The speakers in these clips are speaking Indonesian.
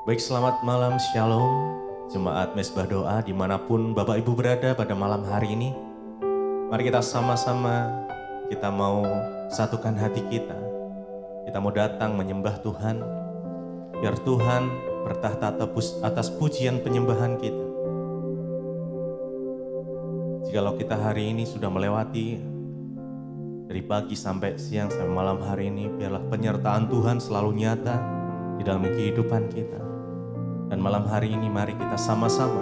Baik, selamat malam, Shalom, Jemaat Mesbah Doa dimanapun Bapak Ibu berada pada malam hari ini. Mari kita sama-sama, kita mau satukan hati kita. Kita mau datang menyembah Tuhan, biar Tuhan bertahta atas pujian penyembahan kita. Jikalau kita hari ini sudah melewati dari pagi sampai siang sampai malam hari ini, biarlah penyertaan Tuhan selalu nyata di dalam kehidupan kita. Dan malam hari ini mari kita sama-sama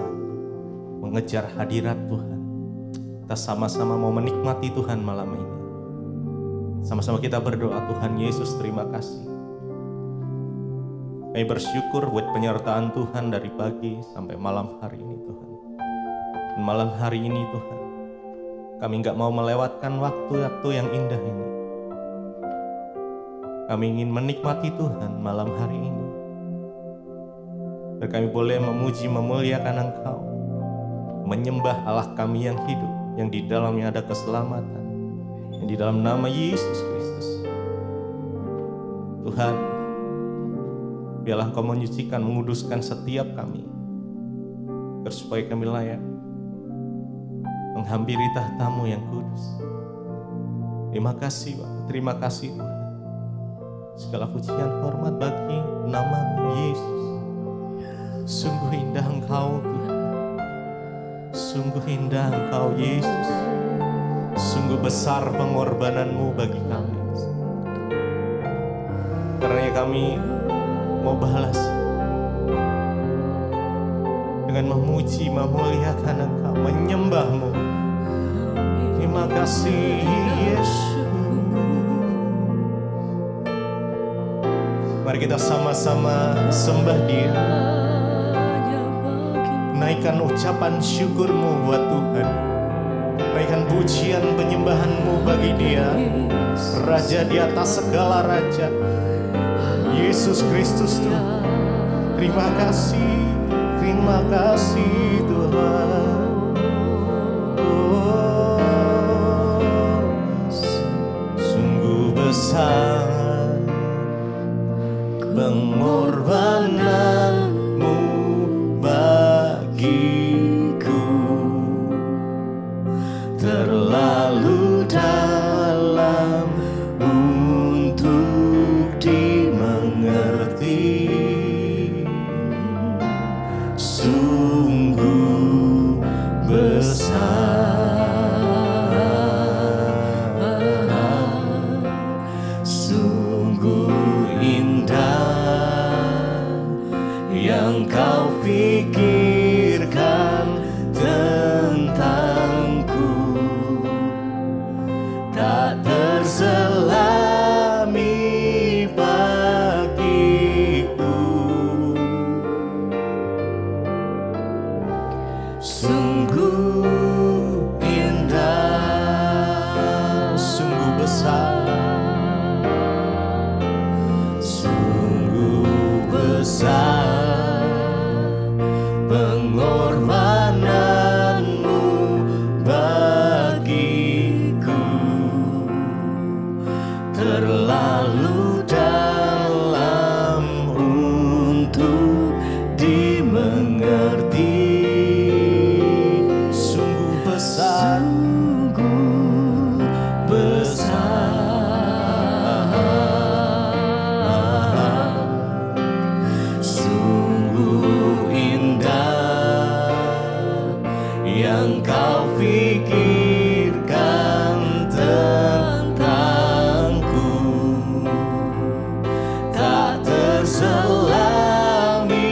mengejar hadirat Tuhan. Kita sama-sama mau menikmati Tuhan malam ini. Sama-sama kita berdoa, Tuhan Yesus terima kasih. Kami bersyukur buat penyertaan Tuhan dari pagi sampai malam hari ini Tuhan. Dan malam hari ini Tuhan, kami gak mau melewatkan waktu-waktu yang indah ini. Kami ingin menikmati Tuhan malam hari ini. Dan kami boleh memuji, memuliakan Engkau, menyembah Allah kami yang hidup, yang di dalamnya ada keselamatan, yang di dalam nama Yesus Kristus. Tuhan, biarlah Engkau menyucikan, menguduskan setiap kami, supaya kami layak menghampiri tahta-Mu yang kudus. Terima kasih Bapak, terima kasih Tuhan. Segala pujian hormat bagi nama-Mu Yesus. Sungguh indah Engkau Tuhan, sungguh indah Engkau Yesus, sungguh besar pengorbanan-Mu bagi kami. Karena kami mau balas dengan memuji, memuliakan Engkau, menyembah-Mu. Terima kasih Yesus. Mari kita sama-sama sembah Dia. Naikkan ucapan syukur-Mu buat Tuhan. Naikkan pujian penyembahan-Mu bagi Dia, Raja di atas segala raja, Yesus Kristus Tuhan. Terima kasih Tuhan. Oh, sungguh besar pengorbanan-Mu bagiku, terlalu dalam untuk dimengerti. Sungguh besar, sungguh indah yang Kau pikirkan tentangku, tak terselami bagiku. Sungguh indah, sungguh besar, sungguh besar pengorbanan-Mu bagiku, terlalu dalam untuk dimengerti. Sungguh besar, sungguh indah yang Kau pikirkan tentangku, tak terselami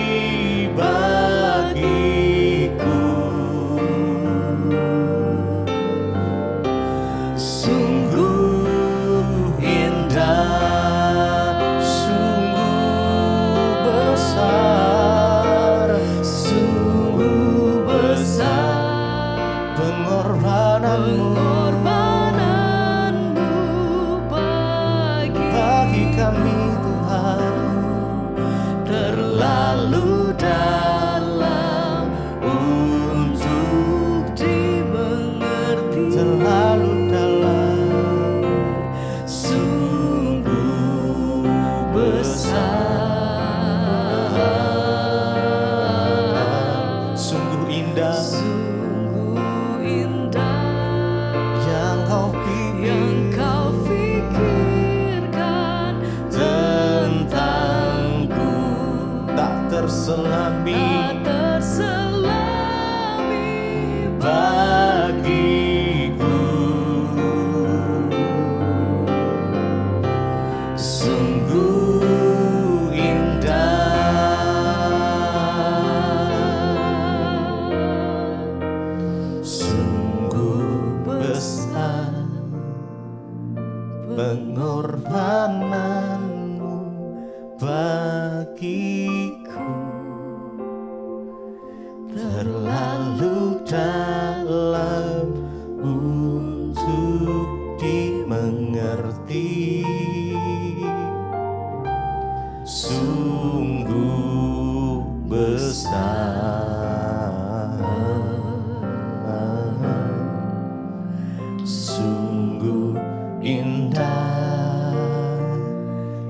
bagiku. Sungguh indah, sungguh besar, sungguh besar pengorbanan-Mu bagi kami Tuhan, terlalu dalam untuk dimengerti, terlalu dalam, sungguh besar. pengorbananmu bagiku terlalu dalam untuk dimengerti. Sungguh besar, sungguh indah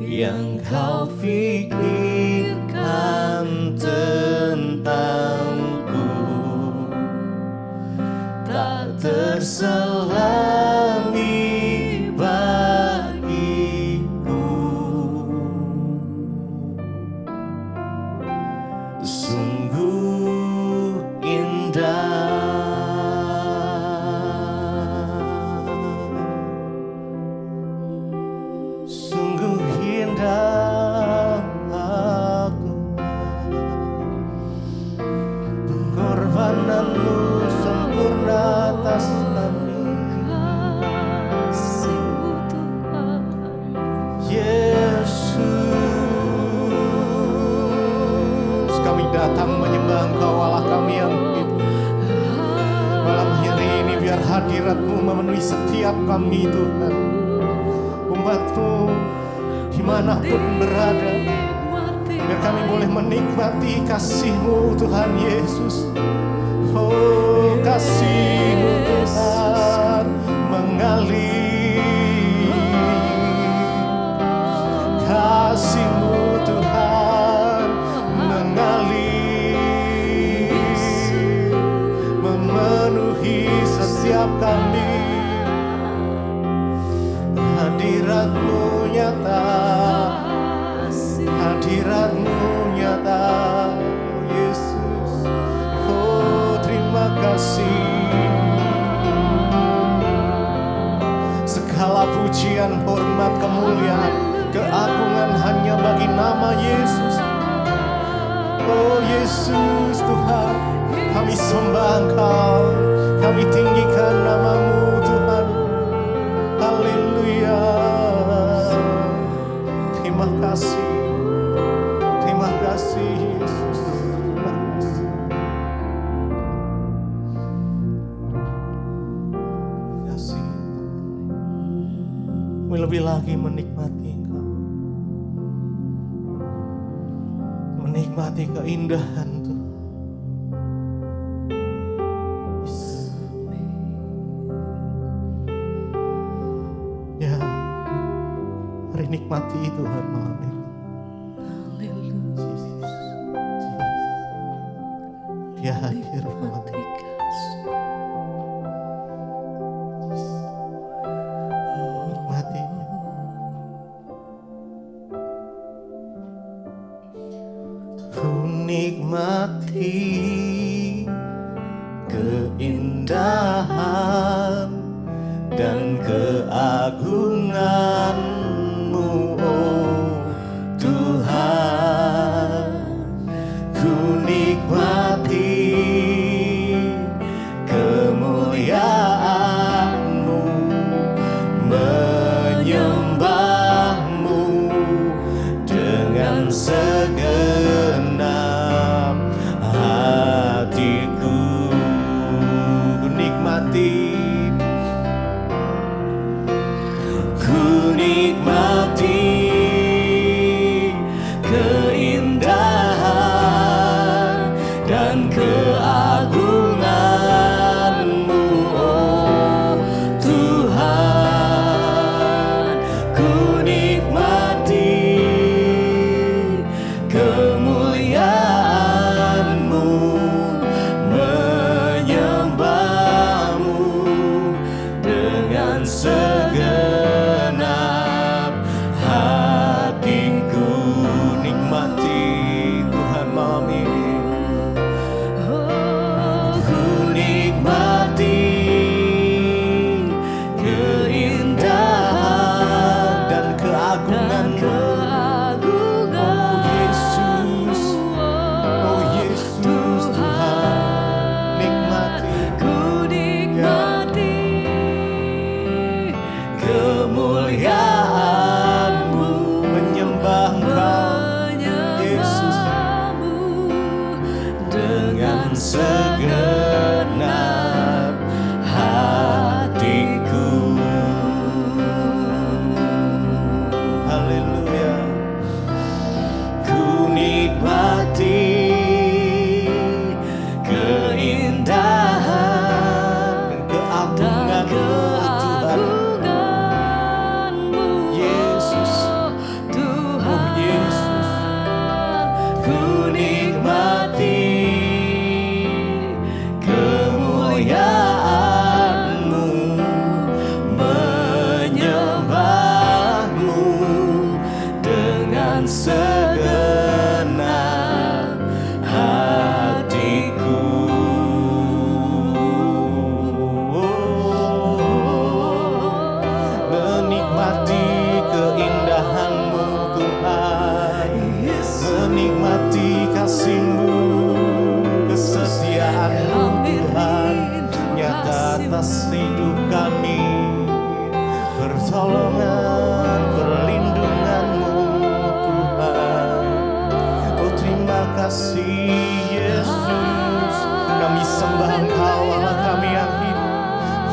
yang kau pikirkan tentangku, tak terselangi bagiku. Sungguh indah, sungguh indah aku. Pengorbananmu sempurna atas kami, kasih-Mu Tuhan. Yesus. Kami datang menyembah Engkau Allah kami yang hidup. Malam hari ini biar hadirat-Mu memenuhi setiap kami Tuhan. Umat-Mu dimanapun berada, biar kami boleh menikmati kasih-Mu Tuhan Yesus. Oh, kasih-Mu Tuhan mengalir, kasih-Mu Tuhan mengalir, memenuhi setiap kami. Hadirat-Mu nyata, hadirat-Mu nyata, oh Yesus. Oh, terima kasih. Segala pujian, hormat, kemuliaan, keagungan hanya bagi nama Yesus. Oh Yesus Tuhan, kami sembah Engkau, kami tinggikan nama-Mu Tuhan. Haleluya. Terima kasih, terima kasih Yesus, terima kasih. Terima kasih. Kami lebih lagi menikmati Engkau, menikmati keindahan Tuhan. Ya, mari nikmati Tuhan malam ini. Dia hadir malam ini. Nikmati. Ku nikmati keindahan dan keagungan-Mu, oh Tuhan. Ku nikmati kemuliaan-Mu, menyembah-Mu dengan segenap hatiku. Ku nikmati, ku hidup kami, pertolongan, perlindungan-Mu Tuhan. Oh terima kasih Yesus, kami sembah Engkau Allah kami yang hidup.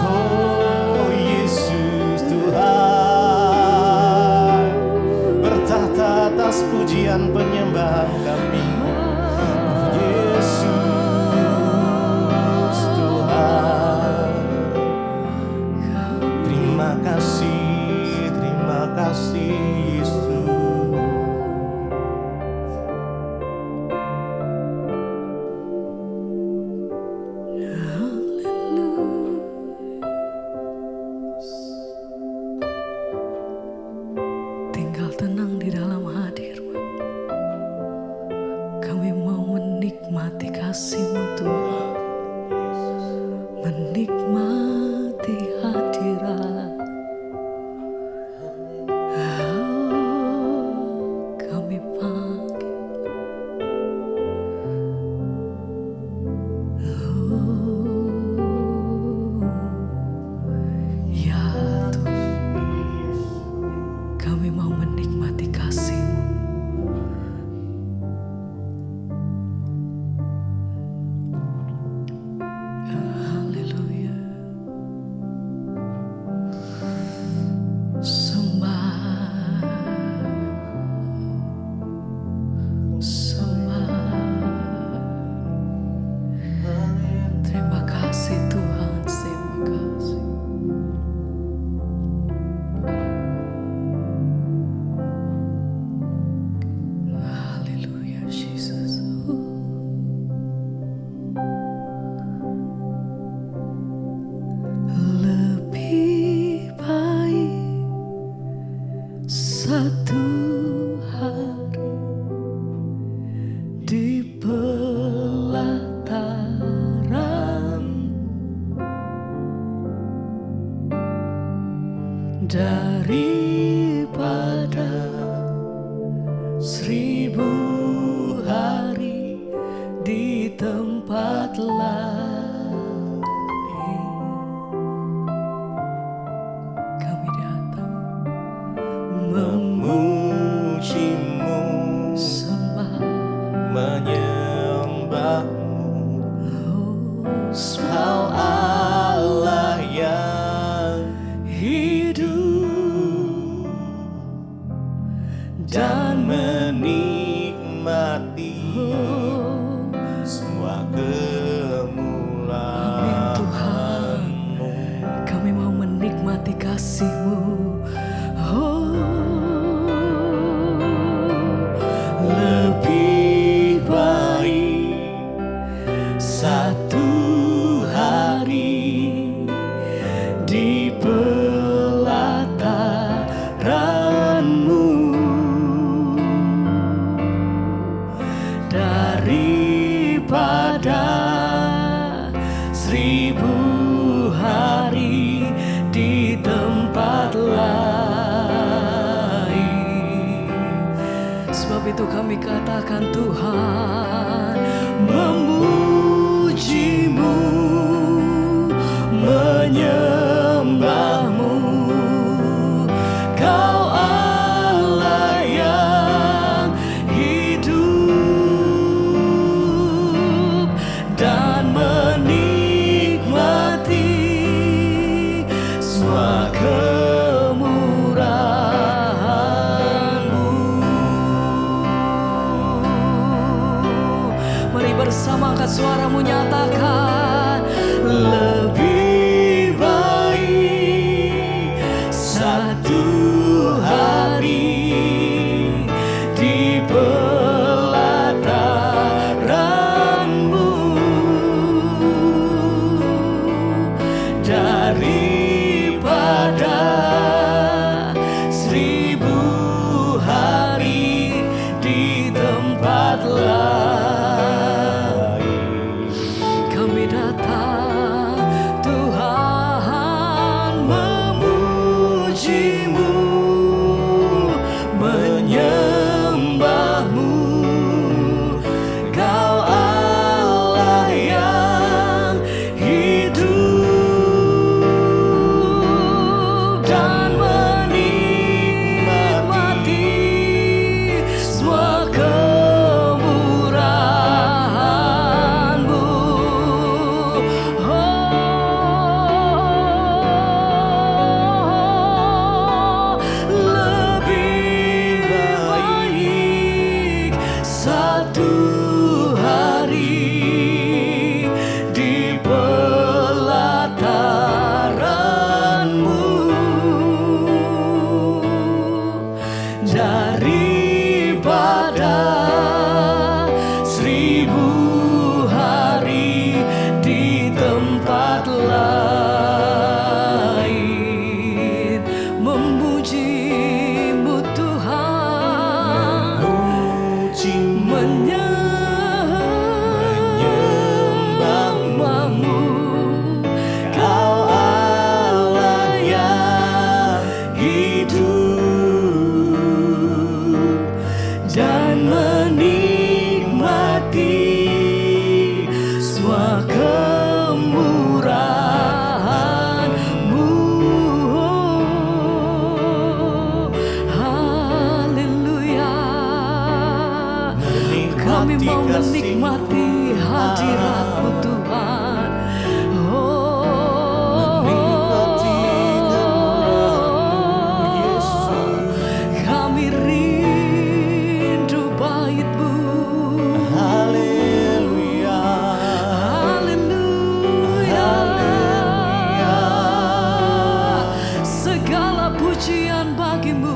Oh Yesus Tuhan, bertahta atas pujian penyembahan kami. Oh Yesus Tuhan, terima kasih Yesus. Tinggal tenang di dalam hadir-Mu. Kami mau menikmati kasih-Mu Tuhan, menikmati hadirat. Kami panggil, ya Tuhan, kami mau menikmati kasih-Mu. Haleluya. Sembah, terima kasih Tuhan, terima kasih. Haleluya, Jesus. Lebih baik satu hari di pelataran daripada 1000 hari di tempat lain. Kami datang Memuji-Mu, sembah, menyembah-Mu, oh, Kau Allah yang hidup, dan menikmati semua kemuliaan-Mu. kami mau menikmati kasih-Mu. Oh, Lebih baik satu hari di pelataran-Mu daripada 1000 hari di tempat lain. sebab itu kami katakan Tuhan, memuji-Mu, Menyembah-Mu, Kau Allah yang hidup, dan menikmati semua kemurahan-Mu. mari bersama angkat suaramu nyatakan, lebih Lebih baik pujian bagimu,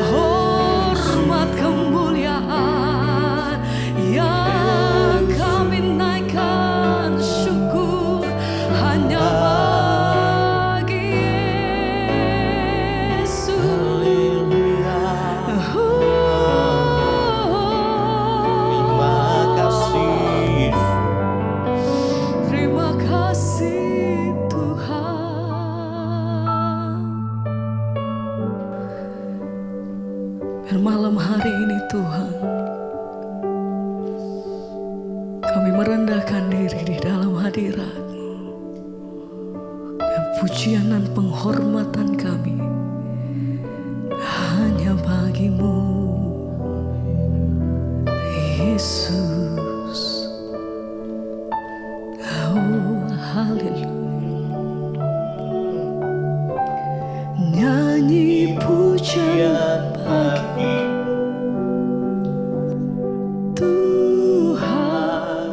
hormat kemuliaan yang kami naikkan syukur hanya bagi Yesus. Terima kasih Tuhan. Biar malam hari ini Tuhan, kami merendahkan diri di dalam hadirat-Mu. Dan pujian dan penghormatan kami hanya bagi-Mu, Yesus. Oh, haleluya. Nyanyi pujian bagi Tuhan,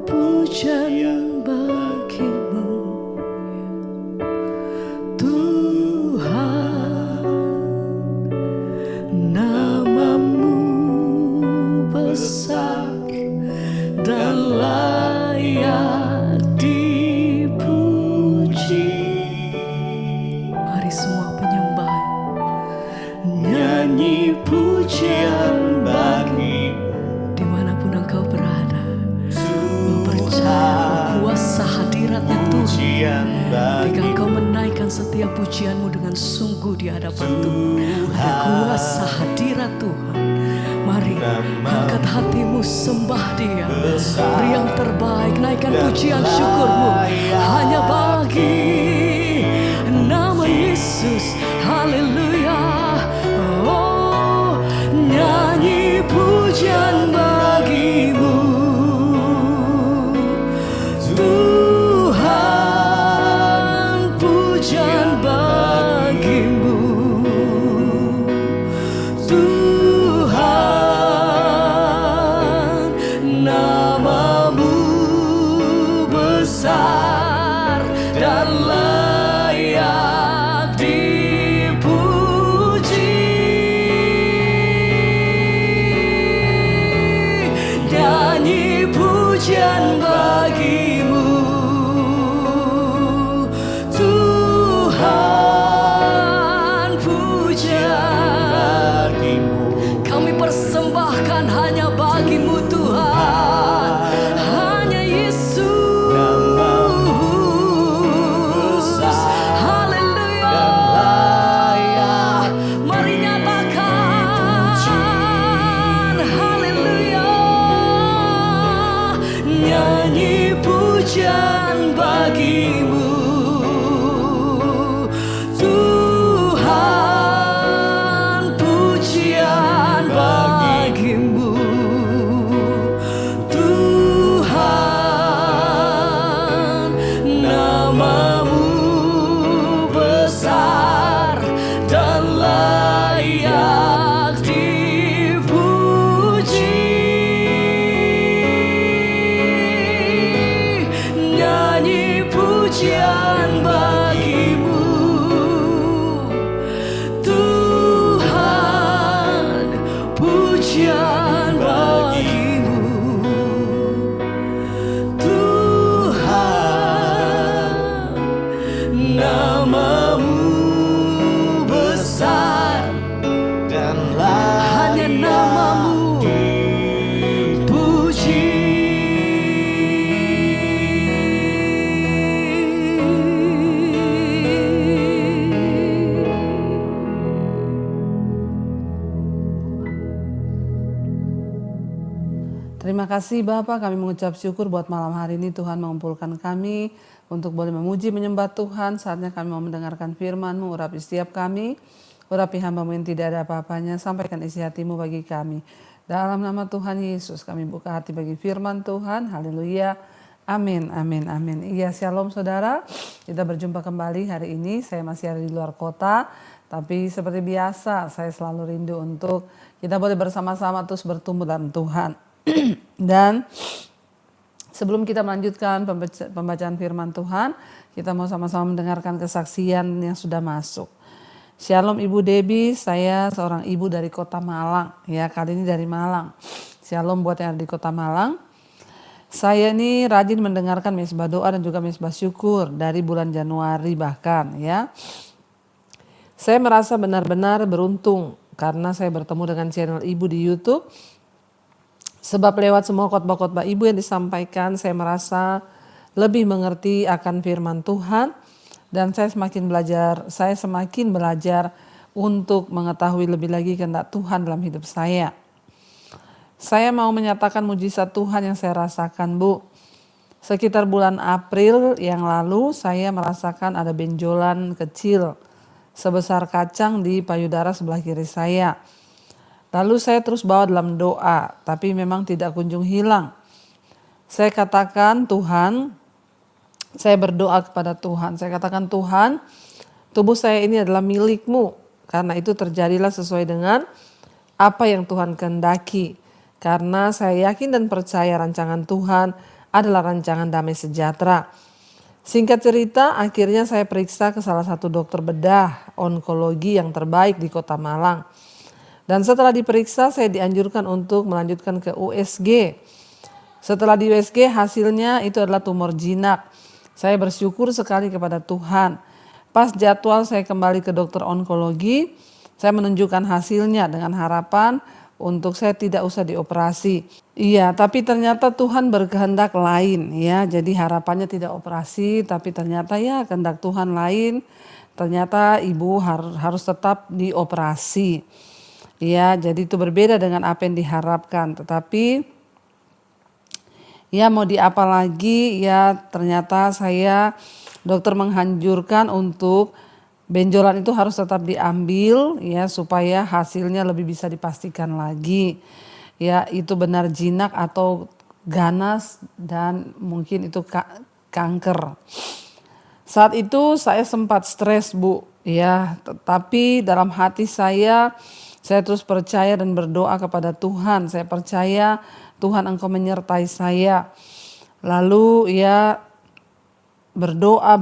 pujian bagi-Mu, Tuhan. Nama-Mu besar dan layak dipuji. Mari semua penyembah nyanyi pujian bagi dimanapun engkau berada. Percaya kuasa hadiratnya Tuhan ketika engkau menaikkan setiap pujianmu dengan sungguh di hadapan Tuhan. Ada kuasa hadirat Tuhan. Mari angkat hatimu, sembah Dia. Beri yang terbaik, naikkan pujian syukurmu hanya bagi nama Yesus. Haleluya. Oh, nyanyi pujian bagi-Mu, Tuhan. Pujian bagi-Mu, Tuhan. Nama-Mu besar dan layak dipuji. Nyanyi pujian bagi-Mu, Tuhan. Pujian bagi-Mu, kami persembahkan hanya bagi-Mu Tuhan. Hanya Yesus. Haleluya. Mari nyatakan haleluya. Nyanyi pujian bagi-Mu, Tuhan. Pujian bagi-Mu, Tuhan. Nama-Mu besar dan layak dipuji. Nyanyi pujian bagi-Mu, Tuhan. Pujian bagi-Mu, Tuhan. Nama-Mu besar dan hanya nama-Mu dipuji. Terima kasih Bapak, kami mengucap syukur buat malam hari ini Tuhan mengumpulkan kami untuk boleh memuji menyembah Tuhan. Saatnya kami mau mendengarkan firman-Mu, urapi setiap kami, urapi hamba-Mu yang tidak ada apa-apanya, sampaikan isi hati-Mu bagi kami. Dalam nama Tuhan Yesus kami buka hati bagi firman Tuhan, haleluya, amin, amin, amin. Iya, shalom saudara, kita berjumpa kembali hari ini. Saya masih ada di luar kota, tapi seperti biasa saya selalu rindu untuk kita boleh bersama-sama terus bertumbuh dalam Tuhan. Dan sebelum kita melanjutkan pembacaan firman Tuhan, kita mau sama-sama mendengarkan kesaksian yang sudah masuk. Shalom Ibu Debbie, saya seorang ibu dari kota Malang. Ya, kali ini dari Malang. Shalom buat yang ada di kota Malang. Saya ini rajin mendengarkan mesbah doa dan juga mesbah syukur dari bulan Januari bahkan ya. Saya merasa benar-benar beruntung karena saya bertemu dengan channel Ibu di YouTube. Sebab lewat semua khotbah-khotbah Ibu yang disampaikan, saya merasa lebih mengerti akan firman Tuhan. Dan saya semakin belajar untuk mengetahui lebih lagi kehendak Tuhan dalam hidup saya. Saya mau menyatakan mujizat Tuhan yang saya rasakan, Bu. Sekitar bulan April yang lalu saya merasakan ada benjolan kecil sebesar kacang di payudara sebelah kiri saya. Lalu saya terus bawa dalam doa, tapi memang tidak kunjung hilang. Saya katakan, saya berdoa kepada Tuhan. Saya katakan, Tuhan, tubuh saya ini adalah milik-Mu. Karena itu terjadilah sesuai dengan apa yang Tuhan kehendaki. Karena saya yakin dan percaya rancangan Tuhan adalah rancangan damai sejahtera. Singkat cerita, akhirnya saya periksa ke salah satu dokter bedah onkologi yang terbaik di kota Malang. Dan setelah diperiksa, saya dianjurkan untuk melanjutkan ke USG. Setelah di USG, hasilnya itu adalah tumor jinak. Saya bersyukur sekali kepada Tuhan. Pas jadwal saya kembali ke dokter onkologi, saya menunjukkan hasilnya dengan harapan untuk saya tidak usah dioperasi. Iya, tapi ternyata Tuhan berkehendak lain ya. Jadi harapannya tidak operasi, tapi ternyata ya kehendak Tuhan lain. Ternyata ibu harus tetap dioperasi. Ya, jadi itu berbeda dengan apa yang diharapkan. Tetapi ya mau diapa lagi ya, ternyata dokter menganjurkan untuk benjolan itu harus tetap diambil ya supaya hasilnya lebih bisa dipastikan lagi. Ya, itu benar jinak atau ganas dan mungkin itu kanker. Saat itu saya sempat stres, Bu, ya, tetapi dalam hati saya terus percaya dan berdoa kepada Tuhan. Saya percaya Tuhan Engkau menyertai saya. Lalu ya berdoa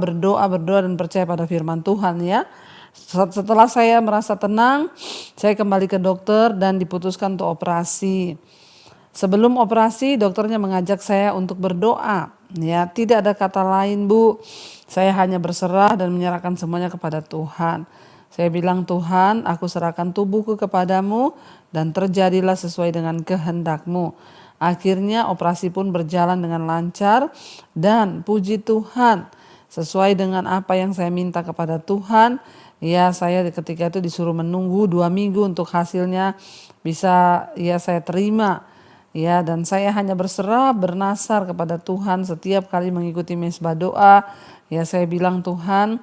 dan percaya pada firman Tuhan ya. Setelah saya merasa tenang, saya kembali ke dokter dan diputuskan untuk operasi. Sebelum operasi, dokternya mengajak saya untuk berdoa. Ya, tidak ada kata lain, Bu. Saya hanya berserah dan menyerahkan semuanya kepada Tuhan. Saya bilang, Tuhan, aku serahkan tubuhku kepadamu dan terjadilah sesuai dengan kehendak-Mu. Akhirnya operasi pun berjalan dengan lancar dan puji Tuhan sesuai dengan apa yang saya minta kepada Tuhan. Ya, saya ketika itu disuruh menunggu 2 minggu untuk hasilnya bisa ya saya terima. Ya, dan saya hanya berserah bernasar kepada Tuhan setiap kali mengikuti mesbah doa. Ya, saya bilang, Tuhan,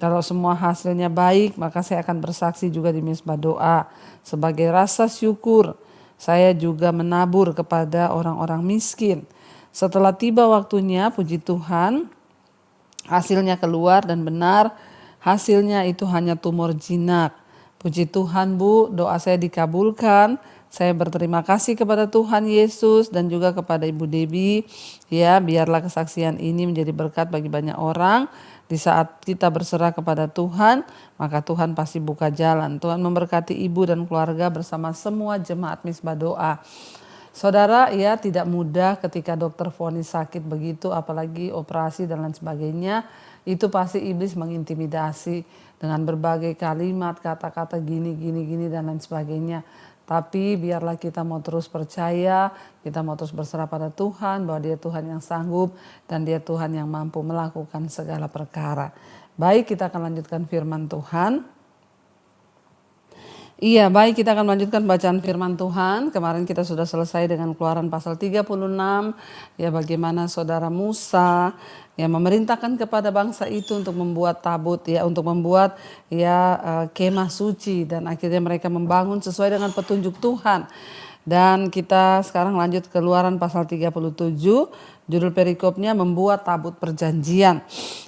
kalau semua hasilnya baik maka saya akan bersaksi juga di mesbah doa. Sebagai rasa syukur saya juga menabur kepada orang-orang miskin. Setelah tiba waktunya, puji Tuhan, hasilnya keluar dan benar, hasilnya itu hanya tumor jinak. Puji Tuhan, Bu, doa saya dikabulkan. Saya berterima kasih kepada Tuhan Yesus dan juga kepada Ibu Debbie. Ya, biarlah kesaksian ini menjadi berkat bagi banyak orang. Di saat kita berserah kepada Tuhan, maka Tuhan pasti buka jalan. Tuhan memberkati ibu dan keluarga bersama semua jemaat mesbah doa. Saudara, ya tidak mudah ketika dokter vonis sakit begitu, apalagi operasi dan lain sebagainya. Itu pasti iblis mengintimidasi dengan berbagai kalimat, kata-kata gini dan lain sebagainya. Tapi biarlah kita mau terus percaya, kita mau terus berserah pada Tuhan bahwa Dia Tuhan yang sanggup dan Dia Tuhan yang mampu melakukan segala perkara. Baik, kita akan lanjutkan firman Tuhan. Iya, baik, kita akan melanjutkan bacaan firman Tuhan. Kemarin kita sudah selesai dengan Keluaran pasal 36, ya bagaimana saudara Musa ya memerintahkan kepada bangsa itu untuk membuat tabut ya, untuk membuat kemah suci, dan akhirnya mereka membangun sesuai dengan petunjuk Tuhan. Dan kita sekarang lanjut Keluaran pasal 37, judul perikopnya membuat tabut perjanjian.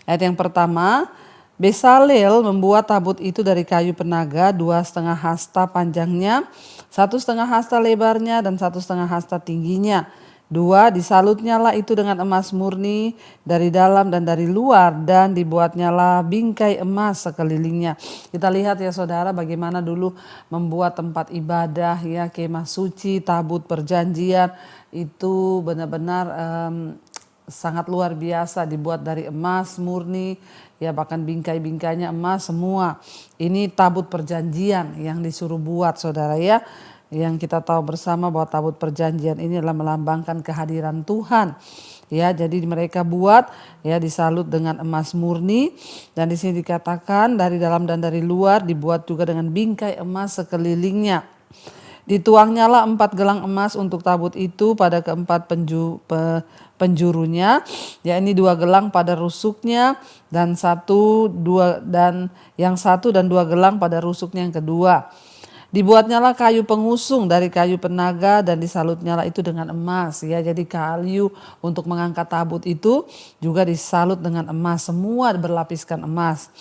Ayat yang pertama, Besaleel membuat tabut itu dari kayu penaga 2,5 hasta panjangnya, 1,5 hasta lebarnya dan 1,5 hasta tingginya. 2. Disalutnyalah itu dengan emas murni dari dalam dan dari luar, dan dibuatnyalah bingkai emas sekelilingnya. Kita lihat ya saudara, bagaimana dulu membuat tempat ibadah ya, kemah suci, tabut perjanjian, itu benar-benar sangat luar biasa, dibuat dari emas murni ya, bahkan bingkai-bingkainya emas semua. Ini tabut perjanjian yang disuruh buat saudara ya. Yang kita tahu bersama bahwa tabut perjanjian ini adalah melambangkan kehadiran Tuhan. Ya, jadi mereka buat ya, disalut dengan emas murni, dan di sini dikatakan dari dalam dan dari luar, dibuat juga dengan bingkai emas sekelilingnya. Dituangnyalah 4 gelang emas untuk tabut itu pada keempat penjurunya, yakni 2 gelang pada rusuknya dan 1 dan 2 gelang pada rusuknya yang kedua. Dibuatnyalah kayu pengusung dari kayu penaga, dan disalutnyalah itu dengan emas ya. Jadi kayu untuk mengangkat tabut itu juga disalut dengan emas, semua berlapiskan emas.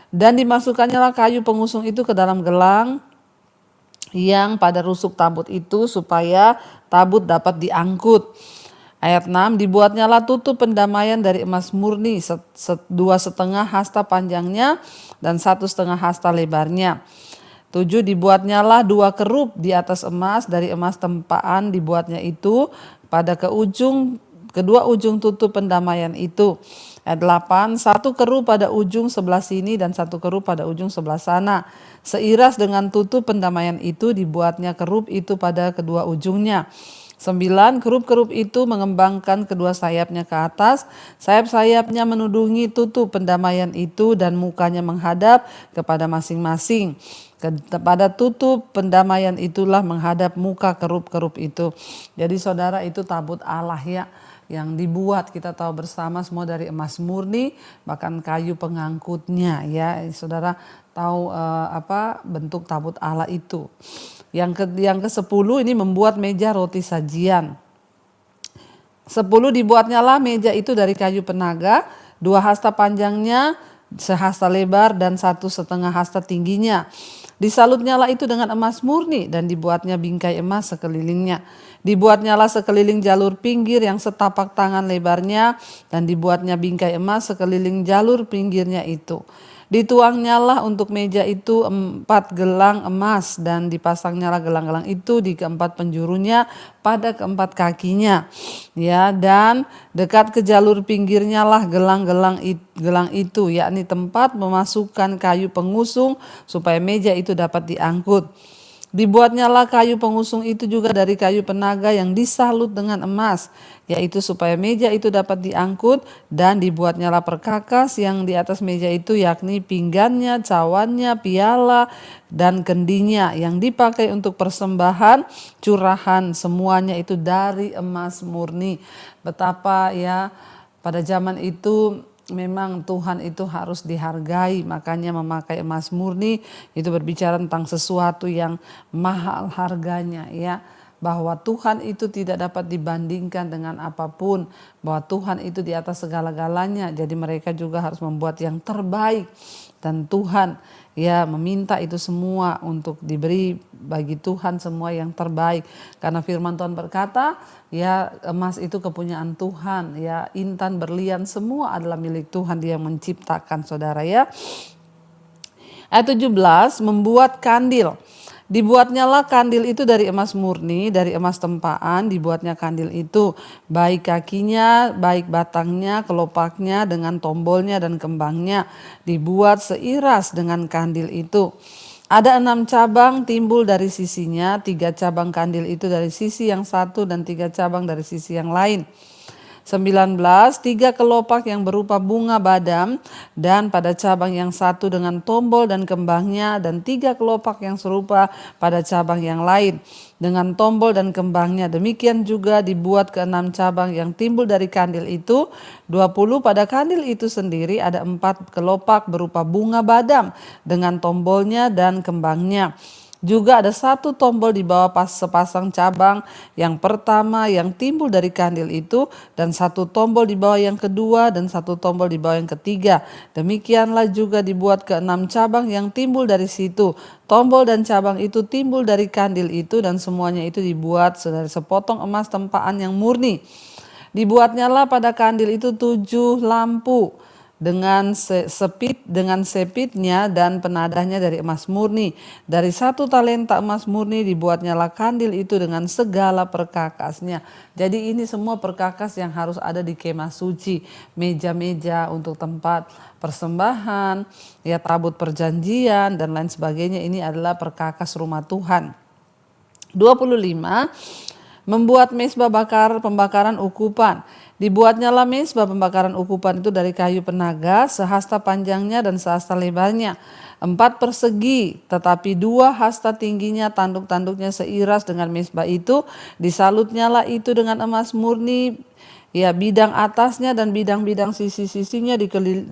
Dan dimasukannyalah kayu pengusung itu ke dalam gelang yang pada rusuk tabut itu, supaya tabut dapat diangkut. Ayat 6, dibuatnyalah tutup pendamaian dari emas murni, 2,5 hasta panjangnya dan 1,5 hasta lebarnya. 7, dibuatnyalah 2 kerup di atas emas, dari emas tempaan dibuatnya itu pada kedua ujung tutup pendamaian itu. Ayat 8, 1 kerup pada ujung sebelah sini dan 1 kerup pada ujung sebelah sana. Seiras dengan tutup pendamaian itu, dibuatnya kerup itu pada kedua ujungnya. 9, kerup-kerup itu mengembangkan kedua sayapnya ke atas. Sayap-sayapnya menudungi tutup pendamaian itu, dan mukanya menghadap kepada masing-masing. Kepada tutup pendamaian itulah menghadap muka kerup-kerup itu. Jadi saudara, itu tabut Allah ya, yang dibuat, kita tahu bersama semua dari emas murni, bahkan kayu pengangkutnya ya. Saudara tahu bentuk tabut Allah itu. Yang ke-10 ini membuat meja roti sajian. 10, dibuatnyalah meja itu dari kayu penaga, 2 hasta panjangnya, 1 hasta lebar dan 1,5 hasta tingginya. Disalutnyalah itu dengan emas murni, dan dibuatnya bingkai emas sekelilingnya. Dibuatnyalah sekeliling jalur pinggir yang setapak tangan lebarnya, dan dibuatnya bingkai emas sekeliling jalur pinggirnya itu. Dituangnyalah untuk meja itu 4 gelang emas, dan dipasangnyalah gelang-gelang itu di keempat penjurunya pada keempat kakinya. Ya, dan dekat ke jalur pinggirnya lah gelang itu, yakni tempat memasukkan kayu pengusung supaya meja itu dapat diangkut. Dibuatnyalah kayu pengusung itu juga dari kayu penaga yang disalut dengan emas, yaitu supaya meja itu dapat diangkut, dan dibuatnyalah perkakas yang di atas meja itu, yakni pinggannya, cawannya, piala, dan kendinya yang dipakai untuk persembahan curahan, semuanya itu dari emas murni. Betapa ya, pada zaman itu memang Tuhan itu harus dihargai, makanya memakai emas murni itu berbicara tentang sesuatu yang mahal harganya ya, bahwa Tuhan itu tidak dapat dibandingkan dengan apapun, bahwa Tuhan itu di atas segala-galanya. Jadi mereka juga harus membuat yang terbaik, dan Tuhan ya meminta itu semua untuk diberi bagi Tuhan semua yang terbaik, karena firman Tuhan berkata ya, emas itu kepunyaan Tuhan ya, intan, berlian, semua adalah milik Tuhan, Dia menciptakan saudara ya. Ayat 17, membuat kandil. Dibuatnyalah kandil itu dari emas murni, dari emas tempaan dibuatnya kandil itu, baik kakinya, baik batangnya, kelopaknya dengan tombolnya dan kembangnya, dibuat seiras dengan kandil itu. Ada 6 cabang timbul dari sisinya, 3 cabang kandil itu dari sisi yang satu dan 3 cabang dari sisi yang lain. 19, 3 kelopak yang berupa bunga badam, dan pada cabang yang satu dengan tombol dan kembangnya, dan 3 kelopak yang serupa pada cabang yang lain dengan tombol dan kembangnya. Demikian juga dibuat ke-6 cabang yang timbul dari kandil itu. 20 pada kandil itu sendiri ada 4 kelopak berupa bunga badam dengan tombolnya dan kembangnya. Juga ada satu tombol di bawah sepasang cabang yang pertama yang timbul dari kandil itu, dan satu tombol di bawah yang kedua, dan satu tombol di bawah yang ketiga. Demikianlah juga dibuat ke-6 cabang yang timbul dari situ. Tombol dan cabang itu timbul dari kandil itu, dan semuanya itu dibuat dari sepotong emas tempaan yang murni. Dibuatnyalah pada kandil itu 7 lampu dengan sepitnya dan penadahnya dari emas murni. Dari 1 talenta emas murni dibuatnyalah kandil itu dengan segala perkakasnya. Jadi ini semua perkakas yang harus ada di kemah suci. Meja-meja untuk tempat persembahan, ya tabut perjanjian dan lain sebagainya, ini adalah perkakas rumah Tuhan. 25. Membuat mezbah pembakaran ukupan. Dibuatnyalah mezbah pembakaran ukupan itu dari kayu penaga, sehasta panjangnya dan sehasta lebarnya, 4 persegi, tetapi 2 hasta tingginya, tanduk-tanduknya seiras dengan mezbah itu. Disalutnyalah itu dengan emas murni, ya bidang atasnya dan bidang-bidang sisi-sisinya di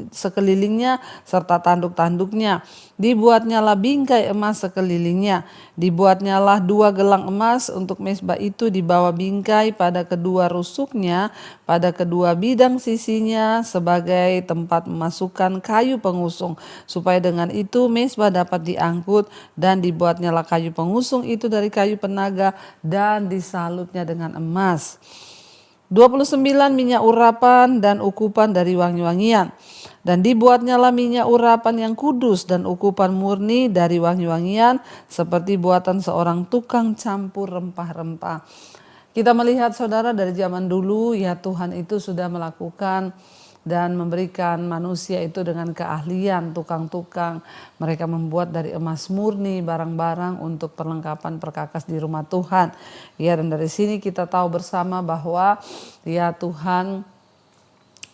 sekelilingnya serta tanduk-tanduknya. Dibuatnyalah bingkai emas sekelilingnya. Dibuatnyalah 2 gelang emas untuk mezbah itu di bawah bingkai pada kedua rusuknya, pada kedua bidang sisinya sebagai tempat memasukkan kayu pengusung, supaya dengan itu mezbah dapat diangkut. Dan dibuatnyalah kayu pengusung itu dari kayu penaga dan disalutnya dengan emas. 29. Minyak urapan dan ukupan dari wangi-wangian. Dan dibuatnyalah minyak urapan yang kudus dan ukupan murni dari wangi-wangian, seperti buatan seorang tukang campur rempah-rempah. Kita melihat saudara, dari zaman dulu ya Tuhan itu sudah melakukan dan memberikan manusia itu dengan keahlian, tukang-tukang. Mereka membuat dari emas murni barang-barang untuk perlengkapan perkakas di rumah Tuhan. Ya, dan dari sini kita tahu bersama bahwa ya Tuhan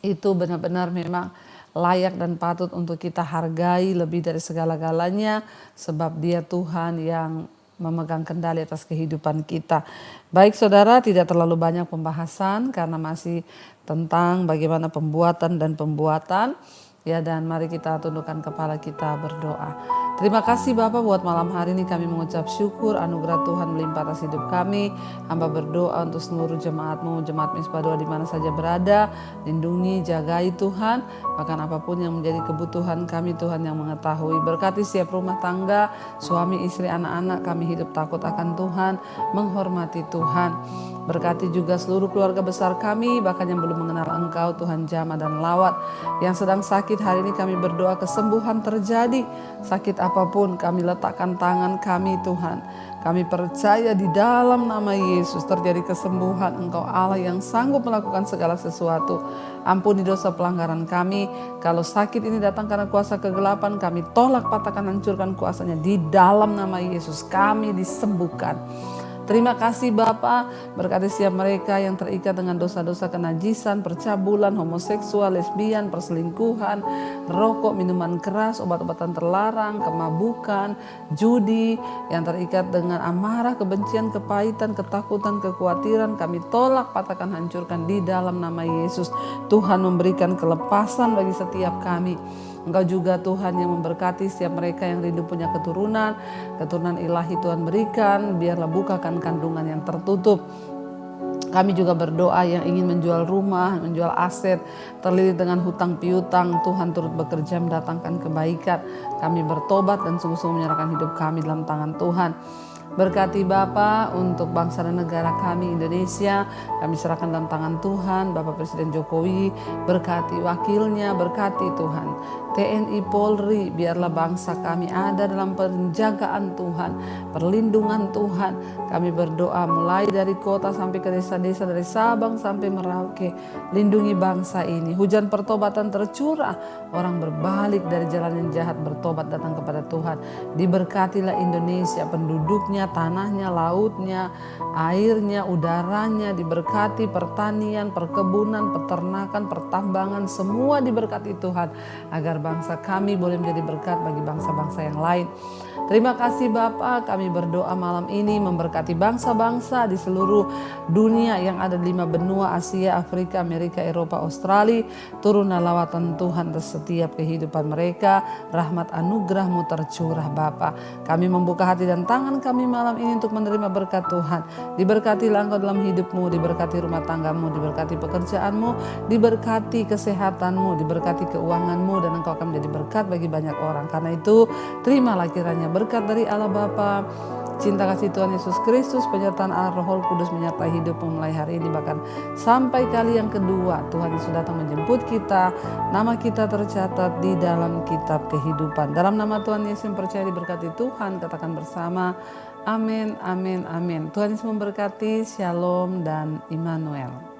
itu benar-benar memang layak dan patut untuk kita hargai lebih dari segala-galanya, sebab Dia Tuhan yang memegang kendali atas kehidupan kita. Baik saudara, tidak terlalu banyak pembahasan karena masih tentang bagaimana pembuatan dan pembuatan. Ya, dan mari kita tundukkan kepala kita berdoa. Terima kasih Bapak buat malam hari ini kami mengucap syukur anugerah Tuhan melimpah atas hidup kami. Hamba berdoa untuk seluruh jemaat-Mu, jemaat Mizpah Doa di mana saja berada. Lindungi, jagai Tuhan, bahkan apapun yang menjadi kebutuhan kami Tuhan yang mengetahui. Berkati setiap rumah tangga, suami, istri, anak-anak kami hidup takut akan Tuhan, menghormati Tuhan. Berkati juga seluruh keluarga besar kami, bahkan yang belum mengenal Engkau Tuhan Jama dan Lawat. Yang sedang sakit hari ini kami berdoa kesembuhan terjadi. Sakit apapun kami letakkan tangan kami Tuhan. Kami percaya di dalam nama Yesus terjadi kesembuhan. Engkau Allah yang sanggup melakukan segala sesuatu. Ampuni dosa pelanggaran kami. Kalau sakit ini datang karena kuasa kegelapan, kami tolak, patahkan, hancurkan kuasanya. Di dalam nama Yesus kami disembuhkan. Terima kasih Bapa, berkati setiap mereka yang terikat dengan dosa-dosa kenajisan, percabulan, homoseksual, lesbian, perselingkuhan, rokok, minuman keras, obat-obatan terlarang, kemabukan, judi, yang terikat dengan amarah, kebencian, kepahitan, ketakutan, kekhawatiran, kami tolak, patahkan, hancurkan di dalam nama Yesus. Tuhan memberikan kelepasan bagi setiap kami. Engkau juga Tuhan yang memberkati setiap mereka yang rindu punya keturunan ilahi Tuhan berikan, biarlah bukakan kandungan yang tertutup. Kami juga berdoa yang ingin menjual rumah, menjual aset, terlilit dengan hutang piutang, Tuhan turut bekerja mendatangkan kebaikan. Kami bertobat dan sungguh-sungguh menyerahkan hidup kami dalam tangan Tuhan. Berkati Bapa untuk bangsa dan negara kami Indonesia, kami serahkan dalam tangan Tuhan. Bapak Presiden Jokowi, berkati wakilnya, berkati Tuhan TNI Polri, biarlah bangsa kami ada dalam penjagaan Tuhan, perlindungan Tuhan. Kami berdoa mulai dari kota sampai ke desa-desa, dari Sabang sampai Merauke. Lindungi bangsa ini, hujan pertobatan tercurah, orang berbalik dari jalan yang jahat, bertobat datang kepada Tuhan. Diberkatilah Indonesia, penduduknya bumi-nya, tanahnya, lautnya, airnya, udaranya, diberkati pertanian, perkebunan, peternakan, pertambangan, semua diberkati Tuhan, agar bangsa kami boleh menjadi berkat bagi bangsa-bangsa yang lain. Terima kasih Bapa, kami berdoa malam ini memberkati bangsa-bangsa di seluruh dunia yang ada di 5 benua, Asia, Afrika, Amerika, Eropa, Australia. Turunlah lawatan Tuhan atas setiap kehidupan mereka, rahmat anugerah-Mu tercurah Bapa. Kami membuka hati dan tangan kami malam ini untuk menerima berkat Tuhan. Diberkatilah Engkau dalam hidup-Mu, diberkati rumah tangga-Mu, diberkati pekerjaan-Mu, diberkati kesehatan-Mu, diberkati keuangan-Mu, dan Engkau akan menjadi berkat bagi banyak orang. Karena itu terimalah kiranya berkat dari Allah Bapa, cinta kasih Tuhan Yesus Kristus, penyertaan Allah Roh Kudus menyertai hidupmu mulai hari ini bahkan sampai kali yang kedua Tuhan Yesus datang menjemput kita. Nama kita tercatat di dalam kitab kehidupan. Dalam nama Tuhan Yesus yang percaya diberkati Tuhan, katakan bersama amin, amin, amin. Tuhan Yesus memberkati. Shalom dan Immanuel.